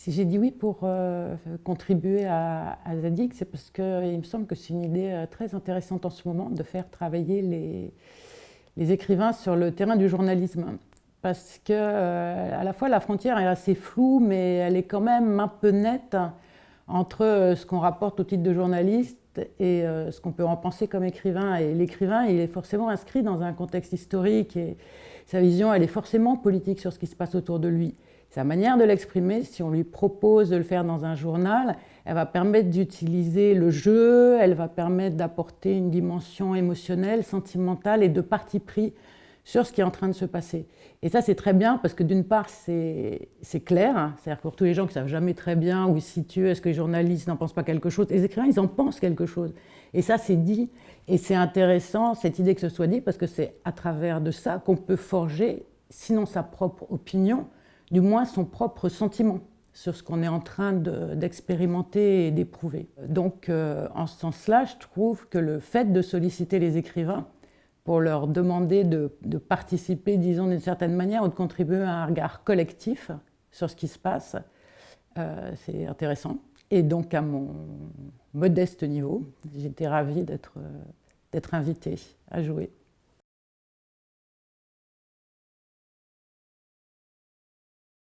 Si j'ai dit oui pour contribuer à Zadig, c'est parce qu'il me semble que c'est une idée très intéressante en ce moment de faire travailler les écrivains sur le terrain du journalisme. Parce que à la fois la frontière est assez floue, mais elle est quand même un peu nette entre ce qu'on rapporte au titre de journaliste et ce qu'on peut en penser comme écrivain. Et l'écrivain, il est forcément inscrit dans un contexte historique et sa vision, elle est forcément politique sur ce qui se passe autour de lui. Sa manière de l'exprimer, si on lui propose de le faire dans un journal, elle va permettre d'utiliser le jeu, elle va permettre d'apporter une dimension émotionnelle, sentimentale et de parti pris sur ce qui est en train de se passer. Et ça, c'est très bien parce que d'une part, c'est clair, hein, c'est-à-dire pour tous les gens qui ne savent jamais très bien où ils se situent, est-ce que les journalistes n'en pensent pas quelque chose, les écrivains, ils en pensent quelque chose. Et ça, c'est dit, et c'est intéressant, cette idée que ce soit dit, parce que c'est à travers de ça qu'on peut forger, sinon sa propre opinion, du moins son propre sentiment sur ce qu'on est en train d'expérimenter et d'éprouver. Donc, en ce sens-là, je trouve que le fait de solliciter les écrivains pour leur demander de participer, disons, d'une certaine manière, ou de contribuer à un regard collectif sur ce qui se passe, c'est intéressant. Et donc, à mon modeste niveau, j'étais ravie d'être invitée à jouer.